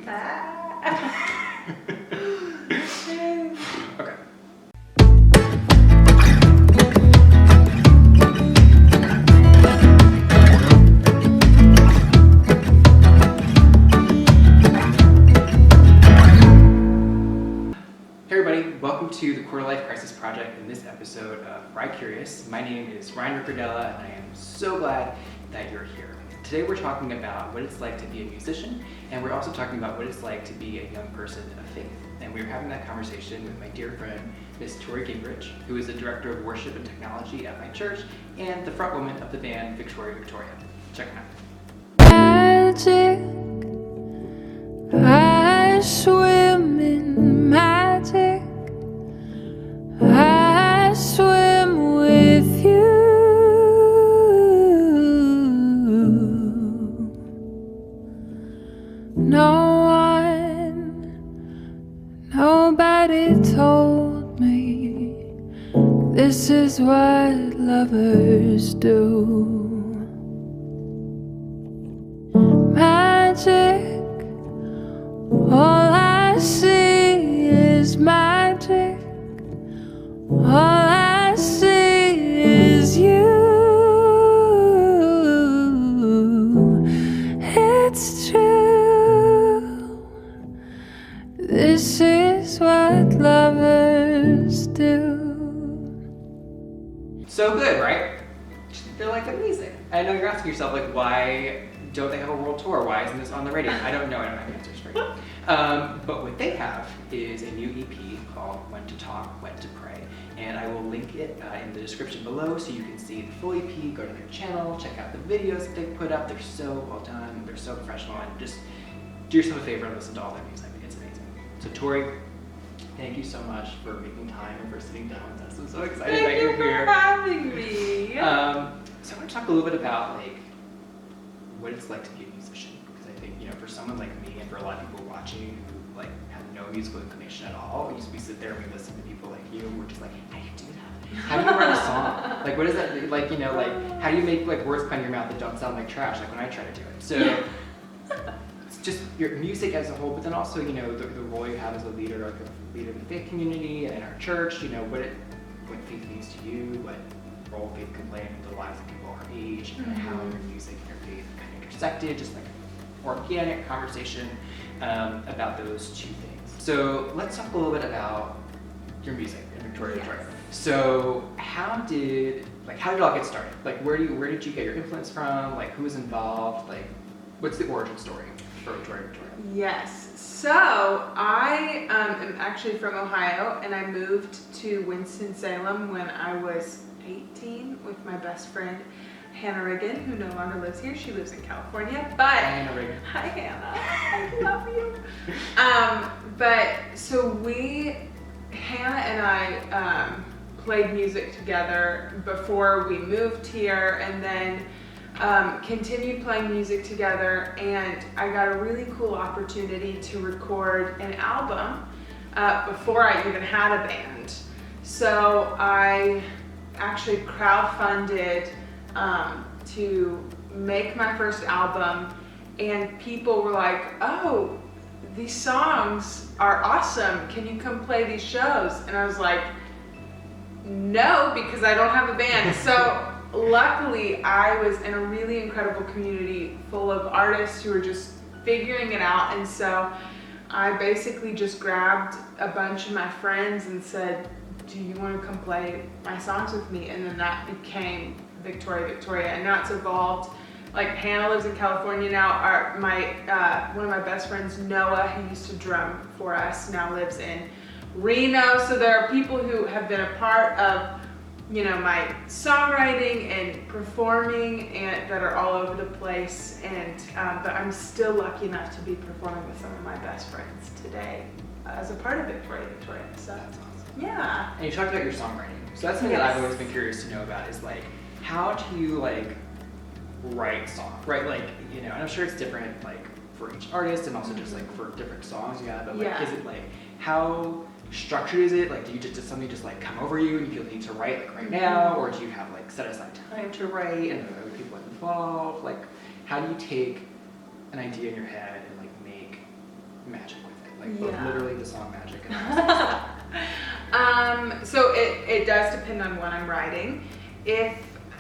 Okay. Hey everybody, welcome to the Quarter Life Crisis Project in this episode of RyCurious. My name is Ryan Ricardella and I am so glad that you're here. Today we're talking about what it's like to be a musician, and we're also talking about what it's like to be a young person of faith. And we're having that conversation with my dear friend, Miss Tori Gingerich, who is the Director of Worship and Technology at my church and the front woman of the band Victoria. Check them out. Magic, I swim in magic, I swim with you. Nobody told me this is what lovers do. Magic, all I see is magic, all I see is you. It's true, this is what lovers do. So good, right? They're like amazing. I know you're asking yourself, like, why don't they have a world tour? Why isn't this on the radio? I don't know. I don't have answers for you. But what they have is a new EP called When to Talk, When to Pray. And I will link it in the description below so you can see the full EP, go to their channel, check out the videos that they put up. They're so well done, they're so professional, and just do yourself a favor and listen to all their music. It's amazing. So Tori, thank you so much for making time and for sitting down with us. I'm so excited that you're here. Thank you for having me. So I want to talk a little bit about like what it's like to be a musician, because I think, you know, for someone like me and for a lot of people watching who like have no musical inclination at all, we sit there and we listen to people like you and we're just like, how do you do that? How do you write a song? Like what is that like, you know, like how do you make like words come out of your mouth that don't sound like trash, like when I try to do it? So it's just your music as a whole, but then also, you know, the role you have as a leader, like a leader in the faith community and in our church, you know, what faith means to you, what role faith can play in the lives of people our age, and how your music and your faith kind of intersected, just like organic conversation about those two things. So let's talk a little bit about your music and Victoria. Yes. So how did it all get started? Like where did you get your influence from? Like who was involved? Like what's the origin story for Victoria? Yes. So I am actually from Ohio, and I moved to Winston-Salem when I was 18 with my best friend Hannah Riggin, who no longer lives here. She lives in California. But Hi, Hannah Riggin. Hi Hannah, I love you. But so Hannah and I played music together before we moved here, and then continued playing music together, and I got a really cool opportunity to record an album before I even had a band. So I actually crowdfunded to make my first album, and people were like, oh, these songs are awesome, can you come play these shows? And I was like, no, because I don't have a band. So luckily I was in a really incredible community full of artists who were just figuring it out, and so I basically just grabbed a bunch of my friends and said, do you want to come play my songs with me? And then that became Victoria, and now it's evolved. Like Hannah lives in California now. One of my best friends, Noah, who used to drum for us, now lives in Reno. So there are people who have been a part of, you know, my songwriting and performing, and that are all over the place. And but I'm still lucky enough to be performing with some of my best friends today as a part of Victoria. So That's awesome. yeah. And you talked about your songwriting. So that's something that I've always been curious to know about, is like, how do you like write songs, right? Like, you know, and I'm sure it's different like for each artist and also just like for different songs you have, but like, is it like, how structured is it? Like, does something just like come over you and you feel the need to write like right now, or do you have like set aside time to write and are there other people involved? Like, how do you take an idea in your head and like make magic with it, like Yeah. literally the song magic. So it does depend on what I'm writing. If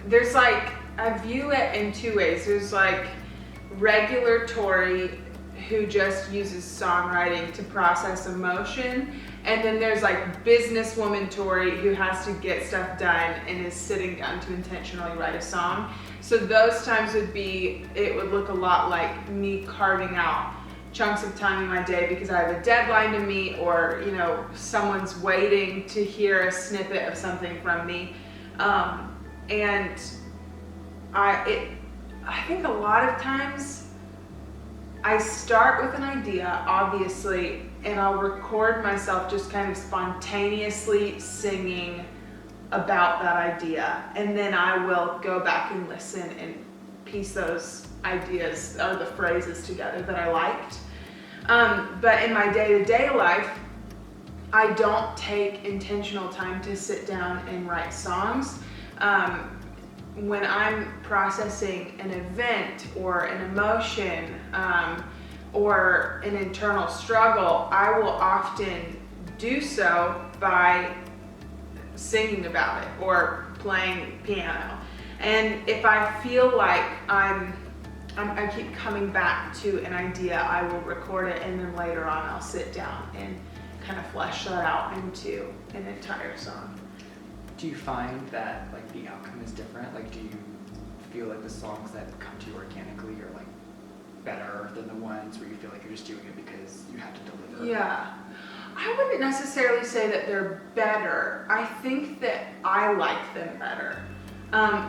there's like, I view it in two ways. There's like regular Tori who just uses songwriting to process emotion. And then there's like businesswoman Tori who has to get stuff done and is sitting down to intentionally write a song. So those times it would look a lot like me carving out chunks of time in my day because I have a deadline to meet, or someone's waiting to hear a snippet of something from me. And I think a lot of times I start with an idea, obviously, and I'll record myself just kind of spontaneously singing about that idea. And then I will go back and listen and piece those ideas or the phrases together that I liked. But in my day-to-day life, I don't take intentional time to sit down and write songs. When I'm processing an event or an emotion or an internal struggle, I will often do so by singing about it or playing piano. And if I feel like I keep coming back to an idea, I will record it, and then later on I'll sit down and kind of flesh that out into an entire song. Do you find that like the outcome is different? Like, do you feel like the songs that come to you organically are like better than the ones where you feel like you're just doing it because you have to deliver? Yeah. I wouldn't necessarily say that they're better. I think that I like them better.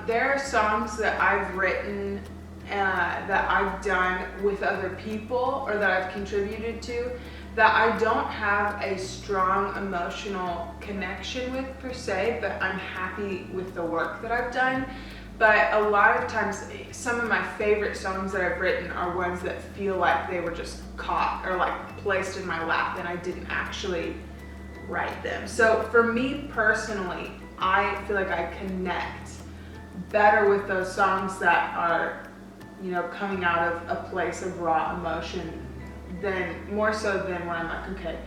There are songs that I've written that I've done with other people or that I've contributed to that I don't have a strong emotional connection with per se, but I'm happy with the work that I've done. But a lot of times, some of my favorite songs that I've written are ones that feel like they were just caught or like placed in my lap and I didn't actually write them. So for me personally, I feel like I connect better with those songs that are, coming out of a place of raw emotion more so than when I'm like, okay,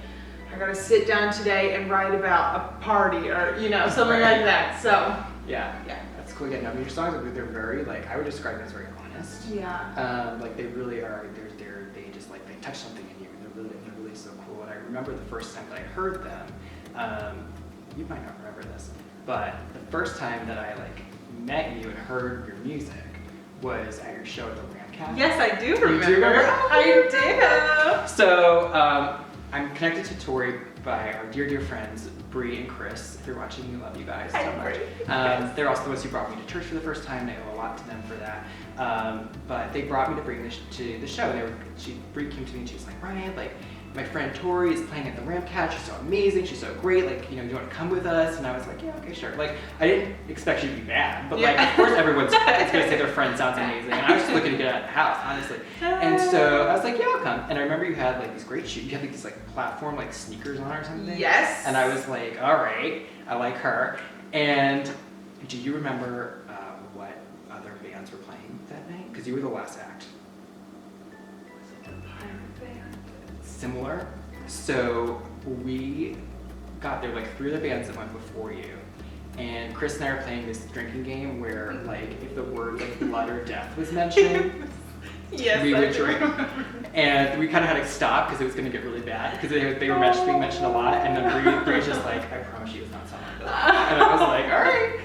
I gotta sit down today and write about a party or, something like that. So yeah. That's cool. Yeah, no, I mean, your songs, they're very, like, I would describe them as very honest. Yeah. Like, they really are, they just, like, they touch something in you. They're really so cool. And I remember the first time that I heard them, you might not remember this, but the first time that I, like, met you and heard your music was at your show at the Ramcat. Yes, I do remember. You do remember? I do. So, I'm connected to Tori by our dear friends, Bree and Chris. If you're watching, we love you guys so much. They're also the ones who brought me to church for the first time. I owe a lot to them for that. But they brought me to bring this to the show. Bree came to me and she was like, Ryan, like, my friend Tori is playing at the Ramcat. She's so amazing. She's so great. Like, do you want to come with us? And I was like, yeah, okay, sure. Like, I didn't expect you to be bad, but like, of course, everyone's going to say their friend sounds amazing. And I was just looking to get out of the house, honestly. And so I was like, yeah, I'll come. And I remember you had like these great shoes. You had like these like platform like sneakers on or something. Yes. And I was like, all right, I like her. And do you remember what other bands were playing that night? Because you were the last act. Similar. So we got there, like 3 other bands that went before you, and Chris and I are playing this drinking game where like if the word like blood or death was mentioned, yes, we would drink. And we kind of had to stop because it was going to get really bad because they were being mentioned a lot, and then Bree's just like, I promise you it's not something like that. And I was like, all right.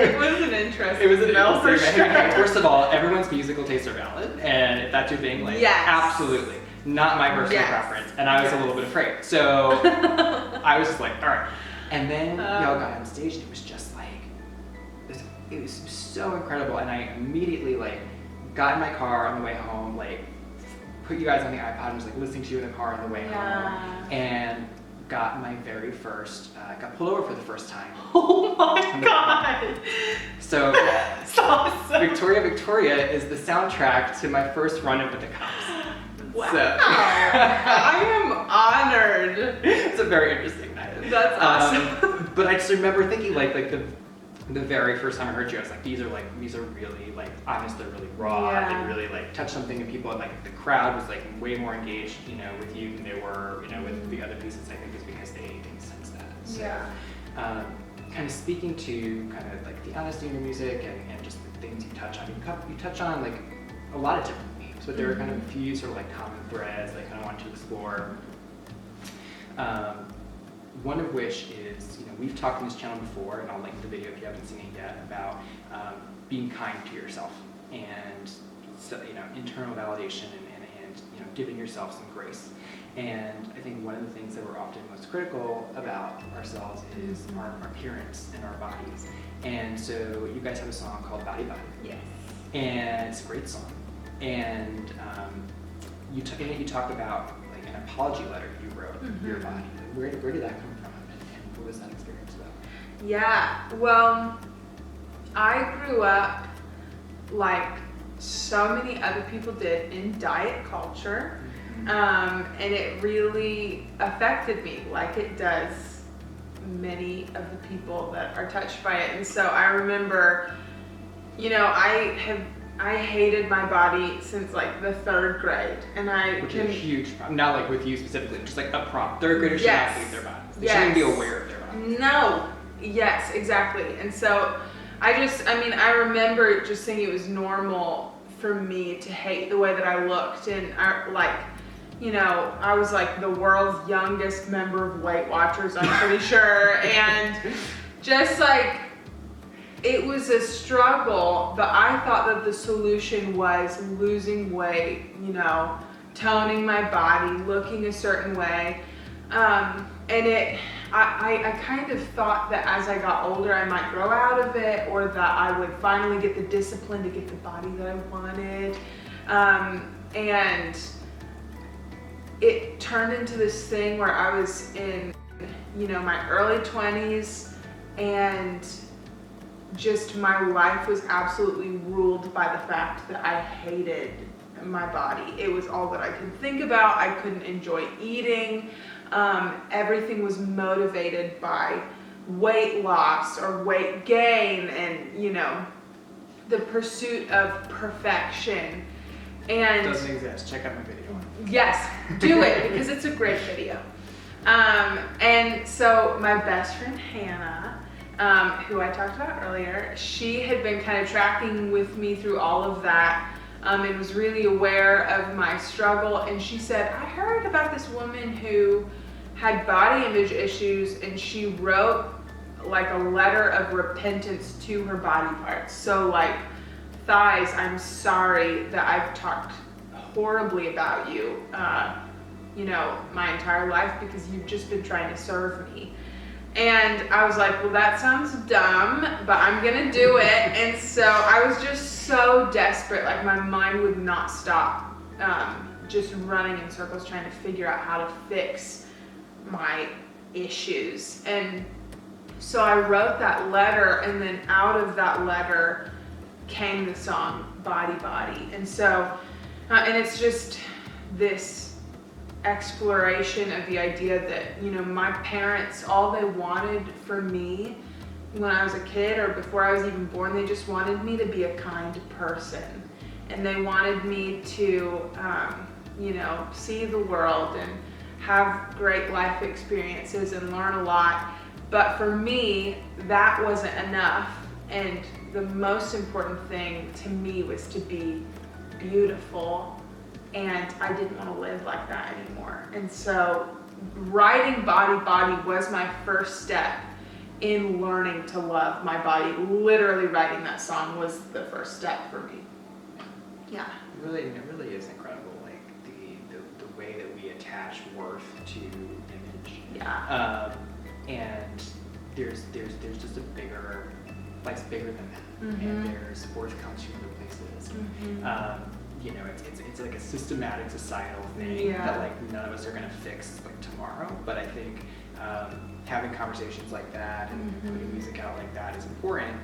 It was an interesting It was an smell for interesting. sure. First of all, everyone's musical tastes are valid, and if that's your thing, like, yes. Absolutely. Not my personal Yes. preference, and I was a little bit afraid. So I was just like, all right. And then y'all got on stage, and it was just like, it was so incredible. And I immediately like got in my car on the way home, like put you guys on the iPod and was like listening to you in the car on the way home, and got my very first, got pulled over for the first time. Oh my god! So, awesome. Victoria is the soundtrack to my first run-in with the cops. Wow. So. I am honored. It's a very interesting night. That's awesome. But I just remember thinking like the the very first time I heard you, I was like, these are really like honest, they're really raw, Yeah. they really like touch something in people, and like the crowd was like way more engaged, you know, with you than they were, you know, with the other pieces. I think is because they sense that. So, Yeah. kind of speaking to kind of like the honesty in your music and just the things you touch on. You touch on like a lot of different themes, but there are kind of a few sort of like common threads that I kind of want to explore. One of which is, you know, we've talked on this channel before, and I'll link the video if you haven't seen it yet, about being kind to yourself and, so, you know, internal validation and you know, giving yourself some grace. And I think one of the things that we're often most critical about ourselves is our appearance and our bodies. And so you guys have a song called Body Body. Yes. And And it's a great song. And in it you talk about like an apology letter you wrote for your body. Where did that come from, and what was that experience about? Yeah, well, I grew up like so many other people did in diet culture, and it really affected me like it does many of the people that are touched by it. And so I remember, you know, I hated my body since like the 3rd grade, and Which is a huge problem. Not like with you specifically, just like up front. 3rd graders should Yes. not hate their bodies. They Yes. shouldn't be aware of their bodies. No. Yes, exactly. And so I remember just thinking it was normal for me to hate the way that I looked, and I was like the world's youngest member of Weight Watchers, I'm pretty sure, and just like it was a struggle, but I thought that the solution was losing weight, you know, toning my body, looking a certain way. I kind of thought that as I got older, I might grow out of it, or that I would finally get the discipline to get the body that I wanted. And it turned into this thing where I was in, you know, my early 20s, and just my life was absolutely ruled by the fact that I hated my body. It was all that I could think about. I couldn't enjoy eating. Everything was motivated by weight loss or weight gain, and, you know, the pursuit of perfection. And Doesn't exist. Check out my video. yes, do it, because it's a great video. And so my best friend Hannah, who I talked about earlier, she had been kind of tracking with me through all of that, and was really aware of my struggle. And she said, I heard about this woman who had body image issues, and she wrote like a letter of repentance to her body parts. So like, thighs, I'm sorry that I've talked horribly about you, you know, my entire life, because you've just been trying to serve me. And I was like, well, that sounds dumb, but I'm gonna do it. And so I was just so desperate, like my mind would not stop, just running in circles trying to figure out how to fix my issues. And so I wrote that letter, and then out of that letter came the song Body Body. And so, and it's just this exploration of the idea that, you know, my parents, all they wanted for me when I was a kid, or before I was even born, they just wanted me to be a kind person. And they wanted me to, you know, see the world and have great life experiences and learn a lot. But for me, that wasn't enough. And the most important thing to me was to be beautiful, and I didn't want to live like that anymore. And so writing Body Body was my first step in learning to love my body. Literally writing that song was the first step for me. Yeah. It really is incredible, like the way that we attach worth to image. Yeah. And there's just a bigger, life's bigger than that, Mm-hmm. and there's worth comes from other places. Mm-hmm. You know, it's like a systematic societal thing Yeah. that like none of us are gonna fix like tomorrow. But I think having conversations like that and Mm-hmm. putting music out like that is important,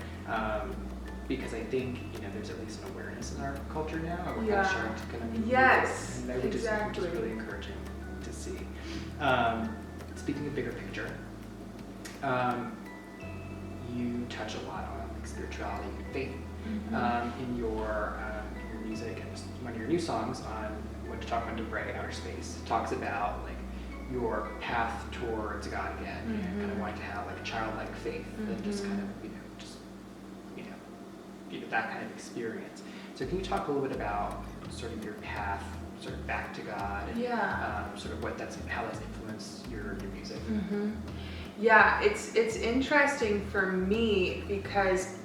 because I think, you know, there's at least an awareness in our culture now, and we're kind of sharing to kind of Yes, and which is exactly. really encouraging to see. Speaking of bigger picture, you touch a lot on like spirituality and faith in your music, and one of your new songs on What to Talk About to Pray, Outer Space, talks about like your path towards God again, and kind of wanting to have like a childlike faith and just kind of that kind of experience. So can you talk a little bit about sort of your path sort of back to God, and sort of how that's influenced your music? Yeah, it's interesting for me because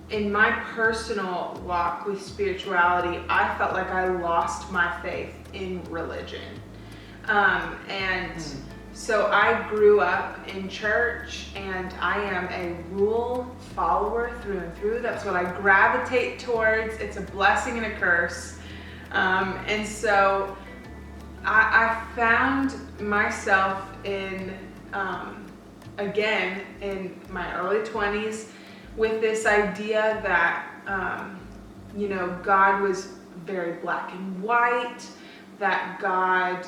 in my personal walk with spirituality, I felt like I lost my faith in religion. So I grew up in church, and I am a rule follower through and through. That's what I gravitate towards. It's a blessing and a curse. And so I found myself again, in my early 20s with this idea that, God was very black and white, that God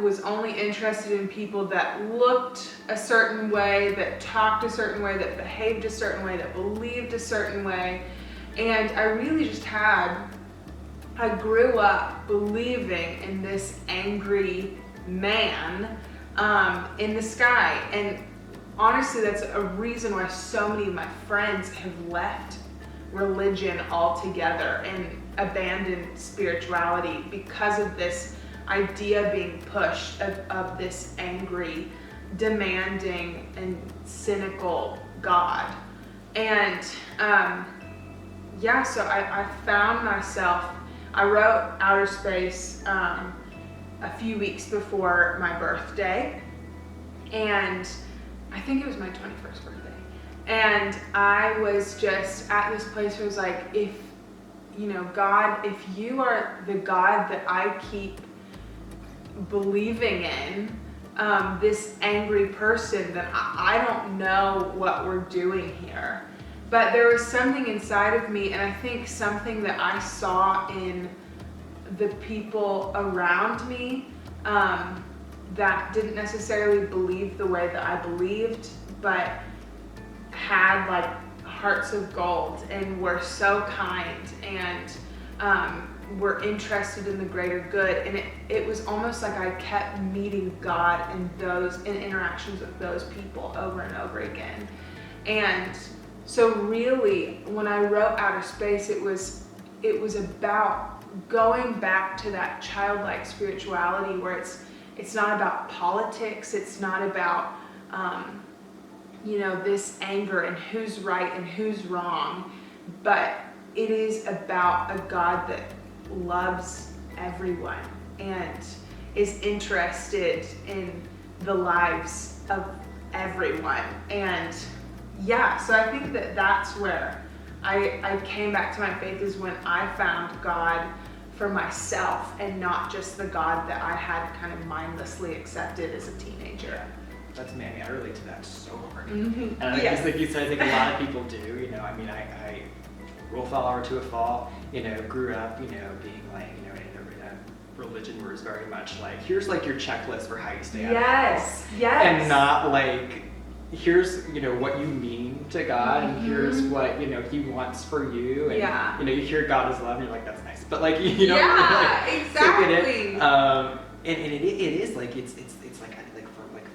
was only interested in people that looked a certain way, that talked a certain way, that behaved a certain way, that believed a certain way. And I really just I grew up believing in this angry man in the sky. And honestly, that's a reason why so many of my friends have left religion altogether and abandoned spirituality, because of this idea being pushed of this angry, demanding, and cynical God. And so I found myself, I wrote Outer Space a few weeks before my birthday, and I think it was my 21st birthday. And I was just at this place where I was like, God, if you are the God that I keep believing in, this angry person, then I don't know what we're doing here. But there was something inside of me, and I think something that I saw in the people around me that didn't necessarily believe the way that I believed, but had like hearts of gold and were so kind and were interested in the greater good. And it was almost like I kept meeting God in interactions with those people over and over again. And so really, when I wrote Outer Space, it was about going back to that childlike spirituality where it's not about politics, it's not about this anger and who's right and who's wrong, but it is about a God that loves everyone and is interested in the lives of everyone. And so I think that that's where I came back to my faith, is when I found God for myself and not just the God that I had kind of mindlessly accepted as a teenager. That's me. I mean, I relate to that so hard. And I think, like you said, I think a lot of people do. I rule follower to a fault. Grew up, being like, in a religion where it's very much like, here's like your checklist for how you stay out of trouble. Yes. And not like, here's what you mean to God, and here's what He wants for you. And you hear God is love, and you're like, that's nice. But like you don't really exactly. And it is like it's like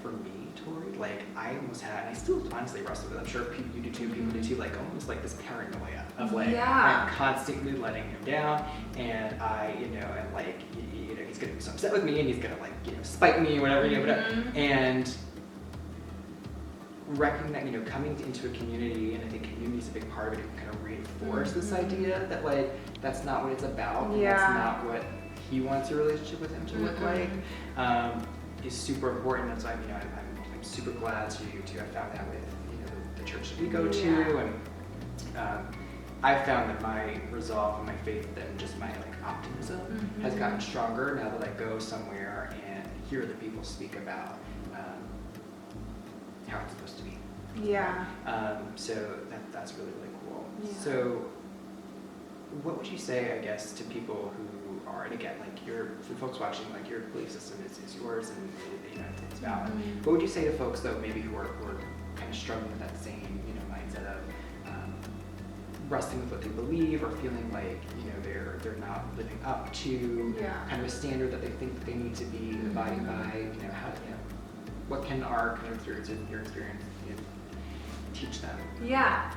for me, Tori, like I almost had, and I still honestly wrestle with it. I'm sure you do too. People do too. Like almost like this paranoia of like I'm constantly letting Him down, and and like He's gonna be so upset with me, and He's gonna like spite me, or whatever, and recognize, coming into a community, and I think community is a big part of it, to kind of reinforce this idea that like that's not what it's about, and that's not what He wants your relationship with Him to look like, is super important. And so I'm super glad to have found that with the church that we go to, and I've found that my resolve and my faith and just my like optimism has gotten stronger now that I go somewhere and hear the people speak about how it's supposed to be. So that's really, really cool. So what would you say, I guess, to people who are. And again, like for folks watching, like your belief system is yours, and it's valid. What would you say to folks though, maybe who are kind of struggling with that same mindset of wrestling with what they believe, or feeling like they're not living up to kind of a standard that they think that they need to be abiding by? What can our kind of experience, your experience, teach them? Yeah.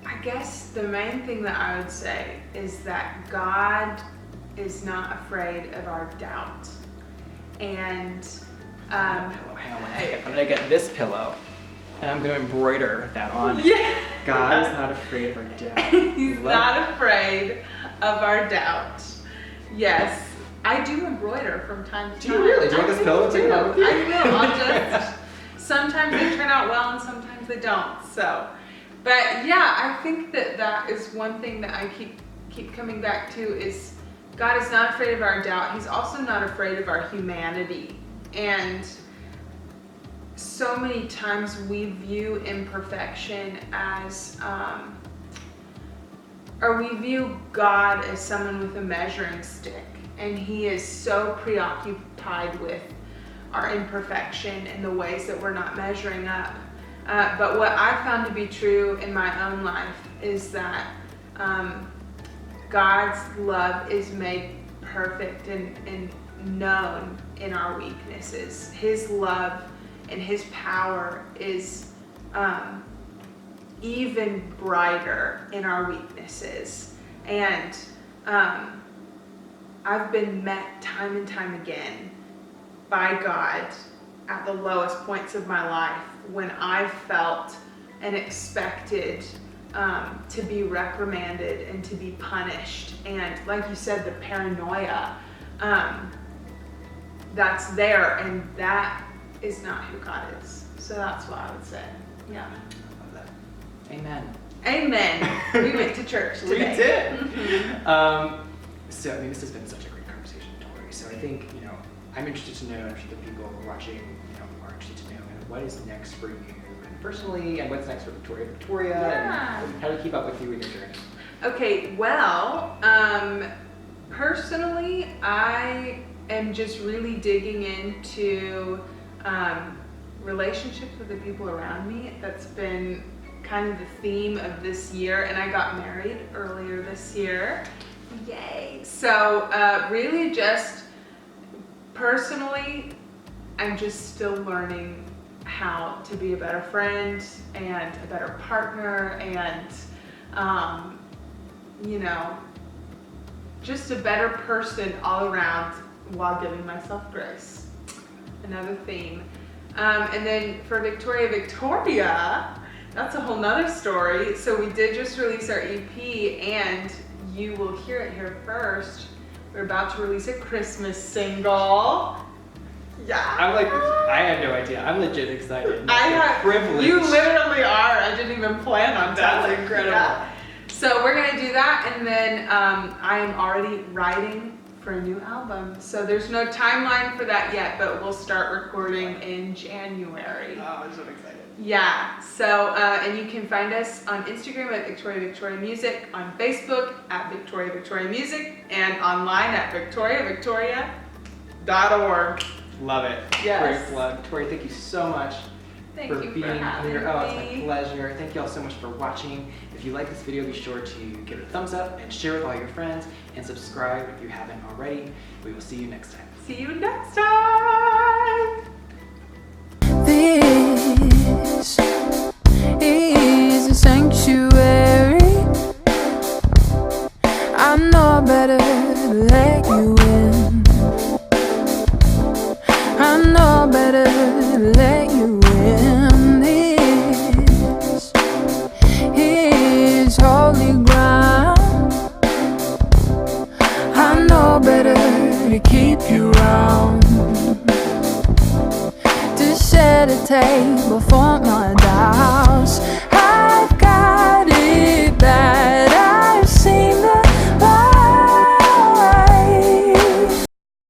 I guess the main thing that I would say is that God is not afraid of our doubt. And Hang on one second. I'm gonna get this pillow, and I'm gonna embroider that on. yeah. God is not afraid of our doubt. He's not afraid of our doubt. Yes. I do embroider from time to time. Do you really? Do you want this pillow to take it out with you? I will. I'll just. Sometimes they turn out well, and sometimes they don't. So, but yeah, I think that is one thing that I keep coming back to is God is not afraid of our doubt. He's also not afraid of our humanity. And so many times we view imperfection as, or we view God as someone with a measuring stick. And he is so preoccupied with our imperfection and the ways that we're not measuring up. But what I found to be true in my own life is that God's love is made perfect and known in our weaknesses. His love and his power is even brighter in our weaknesses. And I've been met time and time again by God at the lowest points of my life when I've felt and expected to be reprimanded and to be punished. And like you said, the paranoia that's there, and that is not who God is. So that's what I would say. Yeah. Love that. Amen. Amen. We went to church today. We did. So this has been such a great conversation, Tori. So I think I'm interested to know, I'm sure the people who are watching are interested to know what is next for you personally, and what's next for Victoria, and how to keep up with you in your journey. Okay, well, personally, I am just really digging into relationships with the people around me. That's been kind of the theme of this year, and I got married earlier this year. Yay! So really just personally, I'm just still learning how to be a better friend and a better partner, and just a better person all around while giving myself grace. Another theme. And then for Victoria, that's a whole nother story. So we did just release our EP, and you will hear it here first. We're about to release a Christmas single. Yeah. I had no idea. I'm legit excited. Privilege. You literally are. I didn't even plan on that. That's incredible. Yeah. So we're gonna do that, and then I am already writing for a new album. So there's no timeline for that yet, but we'll start recording in January. Oh, I'm so excited. Yeah, so, and you can find us on Instagram at Victoria Music, on Facebook at Victoria Music, and online at victoriavictoria.org. Love it. Yes. Great plug. Tori, thank you so much Thank for you being for having here. Oh, it's my me. pleasure. Thank you all so much for watching. If you like this video, be sure to give it a thumbs up and share with all your friends, and subscribe if you haven't already. We will see you next time. See you next time. This is a sanctuary. I know better to let you in. I know better to let you in. This is holy ground. I know better to keep you round. To set a table for